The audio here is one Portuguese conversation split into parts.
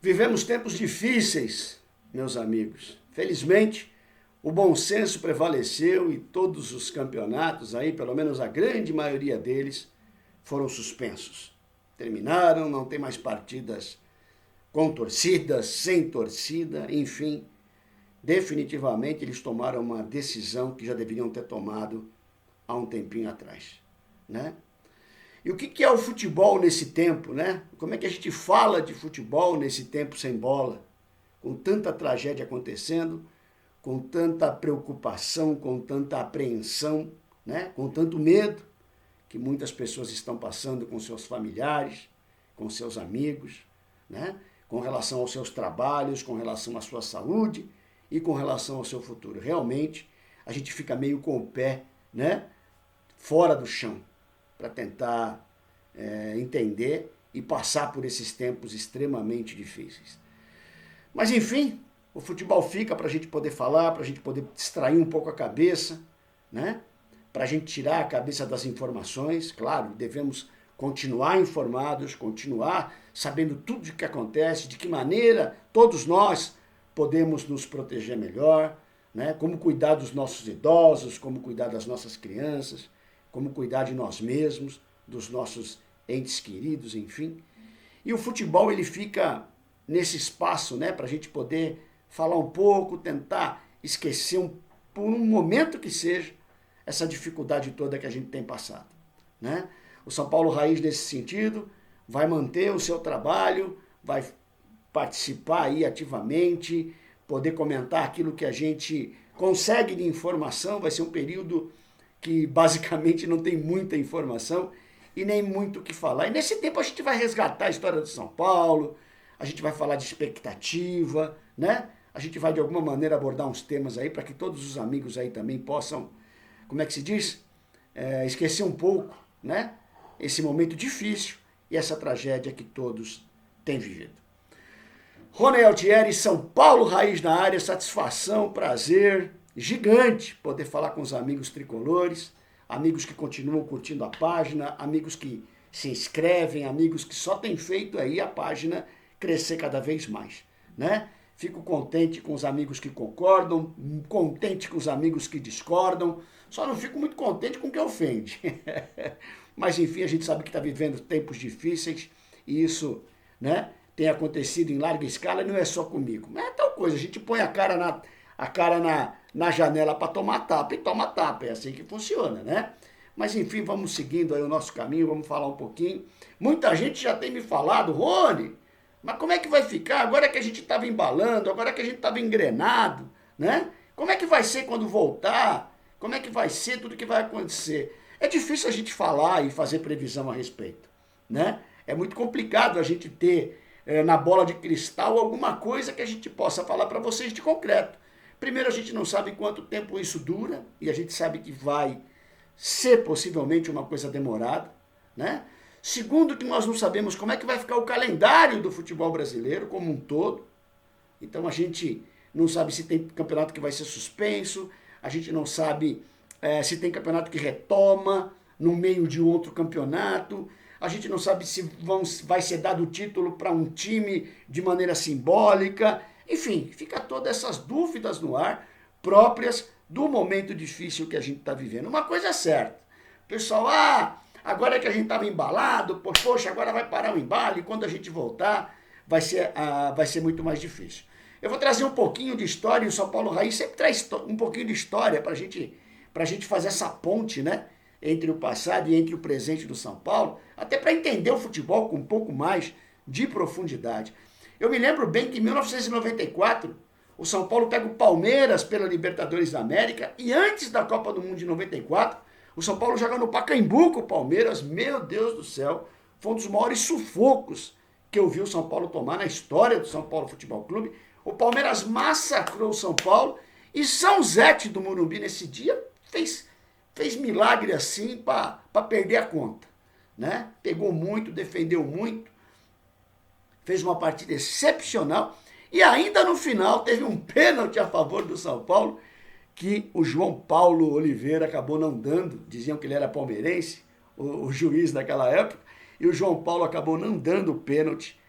Vivemos tempos difíceis, meus amigos. Felizmente, o bom senso prevaleceu e todos os campeonatos, aí, pelo menos a grande maioria deles, foram suspensos. Terminaram, não tem mais partidas com torcidas, sem torcida, enfim. Definitivamente eles tomaram uma decisão que já deveriam ter tomado há um tempinho atrás, né? E o que é o futebol nesse tempo, né? Como é que a gente fala de futebol nesse tempo sem bola? Com tanta tragédia acontecendo, com tanta preocupação, com tanta apreensão, né? Com tanto medo que muitas pessoas estão passando com seus familiares, com seus amigos, né? Com relação aos seus trabalhos, com relação à sua saúde e com relação ao seu futuro. Realmente, a gente fica meio com o pé, né? Fora do chão, para tentar entender e passar por esses tempos extremamente difíceis. Mas, enfim, o futebol fica para a gente poder falar, para a gente poder distrair um pouco a cabeça, né? Para a gente tirar a cabeça das informações. Claro, devemos continuar informados, continuar sabendo tudo o que acontece, de que maneira todos nós podemos nos proteger melhor, né? Como cuidar dos nossos idosos, como cuidar das nossas crianças, como cuidar de nós mesmos, dos nossos entes queridos, enfim. E o futebol, ele fica nesse espaço, né, para a gente poder falar um pouco, tentar esquecer por um momento que seja essa dificuldade toda que a gente tem passado, né? O São Paulo Raiz, nesse sentido, vai manter o seu trabalho, vai participar aí ativamente, poder comentar aquilo que a gente consegue de informação. Vai ser um período que basicamente não tem muita informação e nem muito o que falar. E nesse tempo a gente vai resgatar a história do São Paulo, a gente vai falar de expectativa, né? A gente vai de alguma maneira abordar uns temas aí para que todos os amigos aí também possam, como é que se diz? Esquecer um pouco, né? Esse momento difícil e essa tragédia que todos têm vivido. Rony Altieri, São Paulo Raiz na área, satisfação, prazer gigante poder falar com os amigos tricolores, amigos que continuam curtindo a página, amigos que se inscrevem, amigos que só têm feito aí a página crescer cada vez mais, né? Fico contente com os amigos que concordam, contente com os amigos que discordam, só não fico muito contente com quem ofende. Mas enfim, a gente sabe que está vivendo tempos difíceis e isso, né, tem acontecido em larga escala e não é só comigo. Mas é tal coisa, a gente põe a cara na janela para tomar tapa e toma tapa, é assim que funciona, né? Mas enfim, vamos seguindo aí o nosso caminho, vamos falar um pouquinho. Muita gente já tem me falado, Rony, mas como é que vai ficar agora que a gente estava embalando, agora que a gente estava engrenado, né? Como é que vai ser quando voltar? Como é que vai ser tudo que vai acontecer? É difícil a gente falar e fazer previsão a respeito, né? É muito complicado a gente ter na bola de cristal alguma coisa que a gente possa falar para vocês de concreto. Primeiro, a gente não sabe quanto tempo isso dura, e a gente sabe que vai ser possivelmente uma coisa demorada, né? Segundo, que nós não sabemos como é que vai ficar o calendário do futebol brasileiro como um todo. Então a gente não sabe se tem campeonato que vai ser suspenso, a gente não sabe se tem campeonato que retoma no meio de outro campeonato, a gente não sabe se vai ser dado o título para um time de maneira simbólica. Enfim, fica todas essas dúvidas no ar, próprias do momento difícil que a gente está vivendo. Uma coisa é certa, pessoal, agora que a gente estava embalado, poxa, agora vai parar o embalo e quando a gente voltar vai ser muito mais difícil. Eu vou trazer um pouquinho de história, e o São Paulo Raiz sempre traz um pouquinho de história para a gente fazer essa ponte, né, entre o passado e entre o presente do São Paulo, até para entender o futebol com um pouco mais de profundidade. Eu me lembro bem que em 1994, o São Paulo pega o Palmeiras pela Libertadores da América e antes da Copa do Mundo de 94, o São Paulo joga no Pacaembu com o Palmeiras. Meu Deus do céu, foi um dos maiores sufocos que eu vi o São Paulo tomar na história do São Paulo Futebol Clube. O Palmeiras massacrou o São Paulo e São Zete do Morumbi nesse dia fez milagre assim para perder a conta, né? Pegou muito, defendeu muito, fez uma partida excepcional e ainda no final teve um pênalti a favor do São Paulo que o João Paulo Oliveira acabou não dando. Diziam que ele era palmeirense, o juiz daquela época, e o João Paulo acabou não dando o pênalti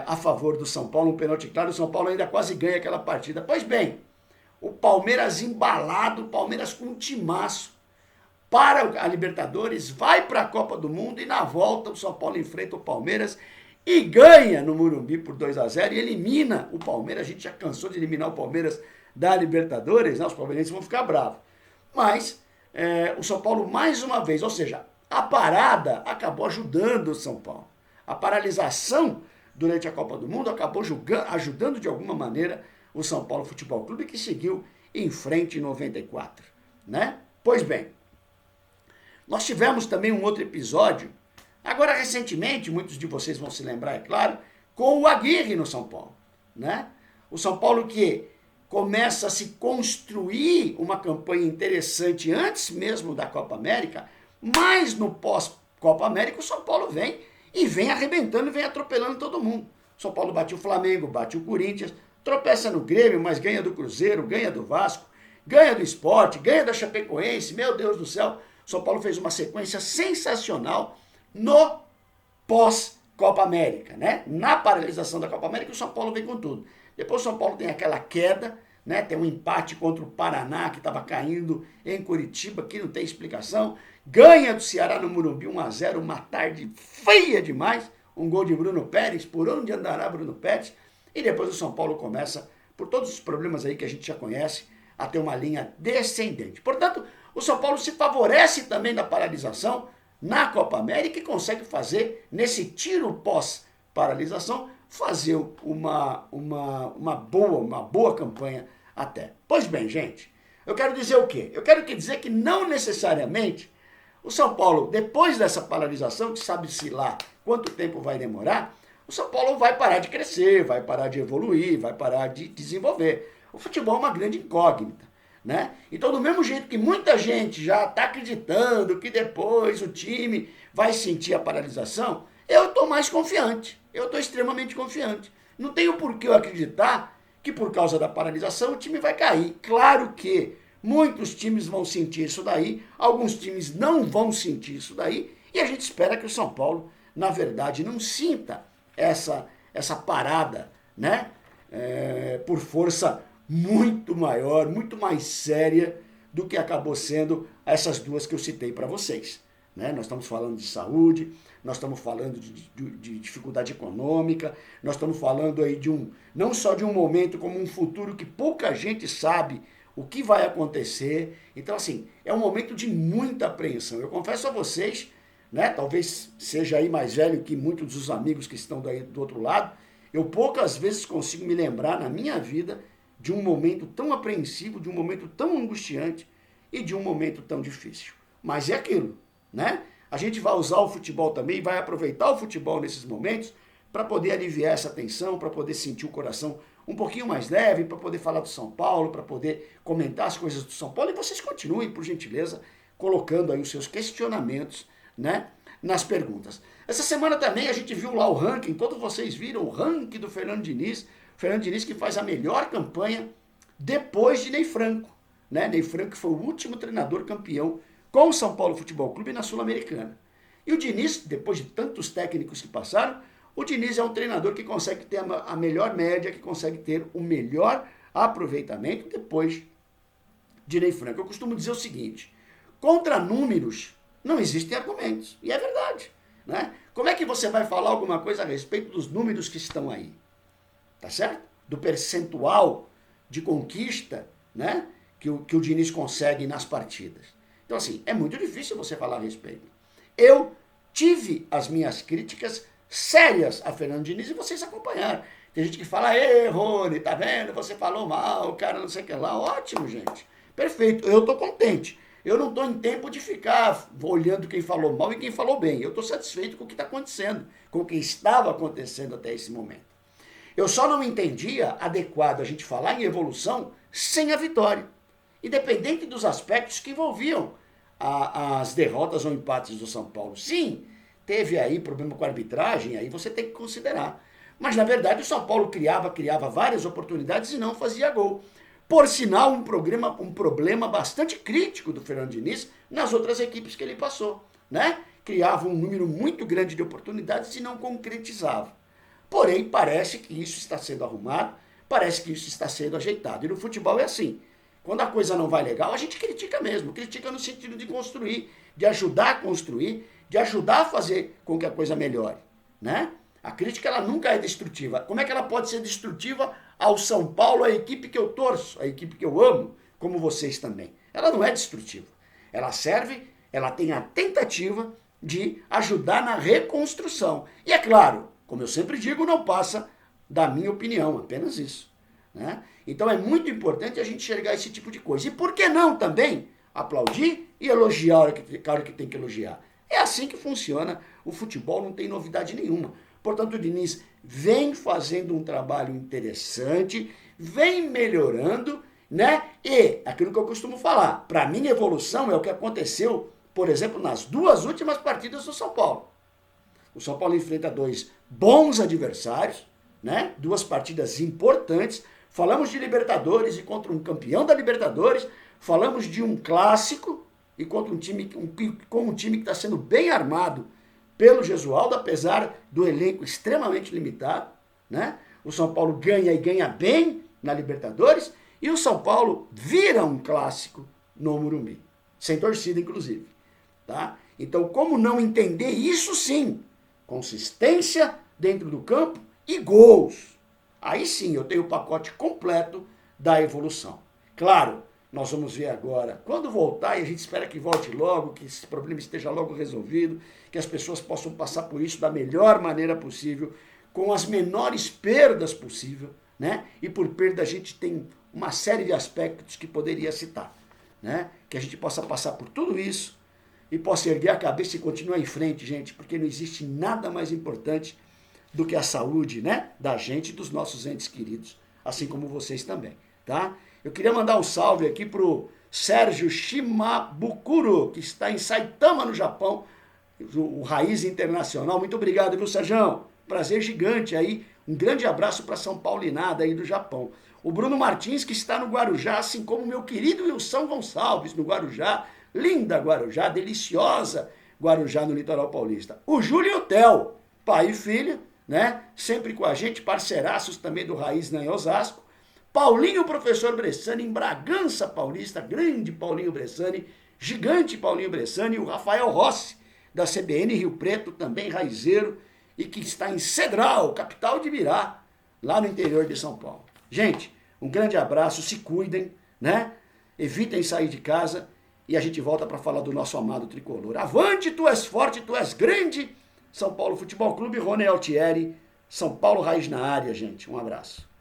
a favor do São Paulo, um pênalti claro, o São Paulo ainda quase ganha aquela partida. Pois bem, o Palmeiras embalado, o Palmeiras com um timaço para a Libertadores, vai para a Copa do Mundo e na volta o São Paulo enfrenta o Palmeiras e ganha no Morumbi por 2-0 e elimina o Palmeiras. A gente já cansou de eliminar o Palmeiras da Libertadores, né? Os palmeirenses vão ficar bravos. Mas o São Paulo mais uma vez, ou seja, a parada acabou ajudando o São Paulo. A paralisação durante a Copa do Mundo acabou ajudando de alguma maneira o São Paulo Futebol Clube, que seguiu em frente em 94, né? Pois bem, nós tivemos também um outro episódio, agora recentemente, muitos de vocês vão se lembrar, é claro, com o Aguirre no São Paulo, né? O São Paulo que começa a se construir uma campanha interessante antes mesmo da Copa América, mas no pós-Copa América o São Paulo vem arrebentando e vem atropelando todo mundo. O São Paulo bate o Flamengo, bate o Corinthians, tropeça no Grêmio, mas ganha do Cruzeiro, ganha do Vasco, ganha do Sport, ganha da Chapecoense, meu Deus do céu. O São Paulo fez uma sequência sensacional no pós-Copa América, né? Na paralisação da Copa América, o São Paulo vem com tudo. Depois o São Paulo tem aquela queda, né? Tem um empate contra o Paraná, que estava caindo em Curitiba, que não tem explicação. Ganha do Ceará no Morumbi 1-0, uma tarde feia demais. Um gol de Bruno Pérez, por onde andará Bruno Pérez? E depois o São Paulo começa, por todos os problemas aí que a gente já conhece, a ter uma linha descendente. Portanto, o São Paulo se favorece também da paralisação na Copa América e consegue fazer, nesse tiro pós-paralisação, fazer uma boa campanha até. Pois bem, gente, eu quero dizer o quê? Eu quero dizer que não necessariamente o São Paulo, depois dessa paralisação, que sabe-se lá quanto tempo vai demorar, o São Paulo vai parar de crescer, vai parar de evoluir, vai parar de desenvolver. O futebol é uma grande incógnita, né? Então, do mesmo jeito que muita gente já está acreditando que depois o time vai sentir a paralisação, eu estou mais confiante, eu estou extremamente confiante. Não tenho por que eu acreditar que por causa da paralisação o time vai cair. Claro que muitos times vão sentir isso daí, alguns times não vão sentir isso daí, e a gente espera que o São Paulo, na verdade, não sinta essa parada, né? Por força muito maior, muito mais séria do que acabou sendo essas duas que eu citei para vocês, né? Nós estamos falando de saúde, nós estamos falando de dificuldade econômica, nós estamos falando aí não só de um momento, como um futuro que pouca gente sabe o que vai acontecer. Então, assim, é um momento de muita apreensão. Eu confesso a vocês, né, talvez seja aí mais velho que muitos dos amigos que estão daí do outro lado, eu poucas vezes consigo me lembrar na minha vida de um momento tão apreensivo, de um momento tão angustiante e de um momento tão difícil. Mas é aquilo, né? A gente vai usar o futebol também, vai aproveitar o futebol nesses momentos para poder aliviar essa tensão, para poder sentir o coração um pouquinho mais leve, para poder falar do São Paulo, para poder comentar as coisas do São Paulo. E vocês continuem, por gentileza, colocando aí os seus questionamentos, né, nas perguntas. Essa semana também a gente viu lá o ranking, todos vocês viram o ranking do Fernando Diniz. Fernando Diniz que faz a melhor campanha depois de Ney Franco, né? Ney Franco foi o último treinador campeão com o São Paulo Futebol Clube na Sul-Americana. E o Diniz, depois de tantos técnicos que passaram, o Diniz é um treinador que consegue ter a melhor média, que consegue ter o melhor aproveitamento depois de Ney Franco. Eu costumo dizer o seguinte: contra números não existem argumentos. E é verdade, né? Como é que você vai falar alguma coisa a respeito dos números que estão aí? Tá certo? Do percentual de conquista, né, que o Diniz consegue nas partidas. Então, assim, é muito difícil você falar a respeito. Eu tive as minhas críticas sérias a Fernando Diniz e vocês acompanharam. Tem gente que fala: Rony, tá vendo? Você falou mal, o cara não sei o que lá. Ótimo, gente. Perfeito. Eu tô contente. Eu não estou em tempo de ficar olhando quem falou mal e quem falou bem. Eu estou satisfeito com o que está acontecendo, com o que estava acontecendo até esse momento. Eu só não entendia adequado a gente falar em evolução sem a vitória, independente dos aspectos que envolviam as derrotas ou empates do São Paulo. Sim, teve aí problema com a arbitragem, aí você tem que considerar. Mas, na verdade, o São Paulo criava várias oportunidades e não fazia gol. Por sinal, um problema bastante crítico do Fernando Diniz nas outras equipes que ele passou, né? Criava um número muito grande de oportunidades e não concretizava. Porém, parece que isso está sendo arrumado, parece que isso está sendo ajeitado. E no futebol é assim. Quando a coisa não vai legal, a gente critica mesmo. Critica no sentido de construir, de ajudar a construir, de ajudar a fazer com que a coisa melhore, né? A crítica, ela nunca é destrutiva. Como é que ela pode ser destrutiva ao São Paulo, a equipe que eu torço, a equipe que eu amo, como vocês também? Ela não é destrutiva. Ela serve, ela tem a tentativa de ajudar na reconstrução. E é claro, como eu sempre digo, não passa da minha opinião, apenas isso, né? Então é muito importante a gente enxergar esse tipo de coisa. E por que não também aplaudir e elogiar a hora que tem que elogiar? É assim que funciona o futebol, não tem novidade nenhuma. Portanto, o Diniz vem fazendo um trabalho interessante, vem melhorando, né? E aquilo que eu costumo falar, para mim evolução é o que aconteceu, por exemplo, nas 2 últimas partidas do São Paulo. O São Paulo enfrenta 2 bons adversários, né? 2 partidas importantes. Falamos de Libertadores e contra um campeão da Libertadores. Falamos de um clássico e contra um time que está sendo bem armado pelo Gesualdo, apesar do elenco extremamente limitado, né? O São Paulo ganha e ganha bem na Libertadores e o São Paulo vira um clássico no Morumbi, sem torcida inclusive, tá? Então, como não entender isso sim? Consistência dentro do campo e gols. Aí sim eu tenho o pacote completo da evolução. Claro, nós vamos ver agora, quando voltar, e a gente espera que volte logo, que esse problema esteja logo resolvido, que as pessoas possam passar por isso da melhor maneira possível, com as menores perdas possível, né? E por perda a gente tem uma série de aspectos que poderia citar, né? Que a gente possa passar por tudo isso e possa erguer a cabeça e continuar em frente, gente, porque não existe nada mais importante do que a saúde, né? Da gente e dos nossos entes queridos, assim como vocês também, tá? Eu queria mandar um salve aqui pro Sérgio Shimabukuro, que está em Saitama, no Japão, o Raiz Internacional. Muito obrigado, viu, Sérgio? Prazer gigante aí. Um grande abraço para São Paulinada aí do Japão. O Bruno Martins, que está no Guarujá, assim como meu querido Wilson Gonçalves, no Guarujá. Linda Guarujá, deliciosa Guarujá, no litoral paulista. O Júlio Hotel, pai e filha, né? Sempre com a gente, parceiraços também do Raiz em Osasco. Paulinho Professor Bressani, em Bragança Paulista, grande Paulinho Bressani, gigante Paulinho Bressani, e o Rafael Rossi, da CBN Rio Preto, também raizeiro, e que está em Cedral, capital de Birá, lá no interior de São Paulo. Gente, um grande abraço, se cuidem, né? Evitem sair de casa e a gente volta para falar do nosso amado tricolor. Avante, tu és forte, tu és grande! São Paulo Futebol Clube, Rony Altieri, São Paulo Raiz na área, gente. Um abraço.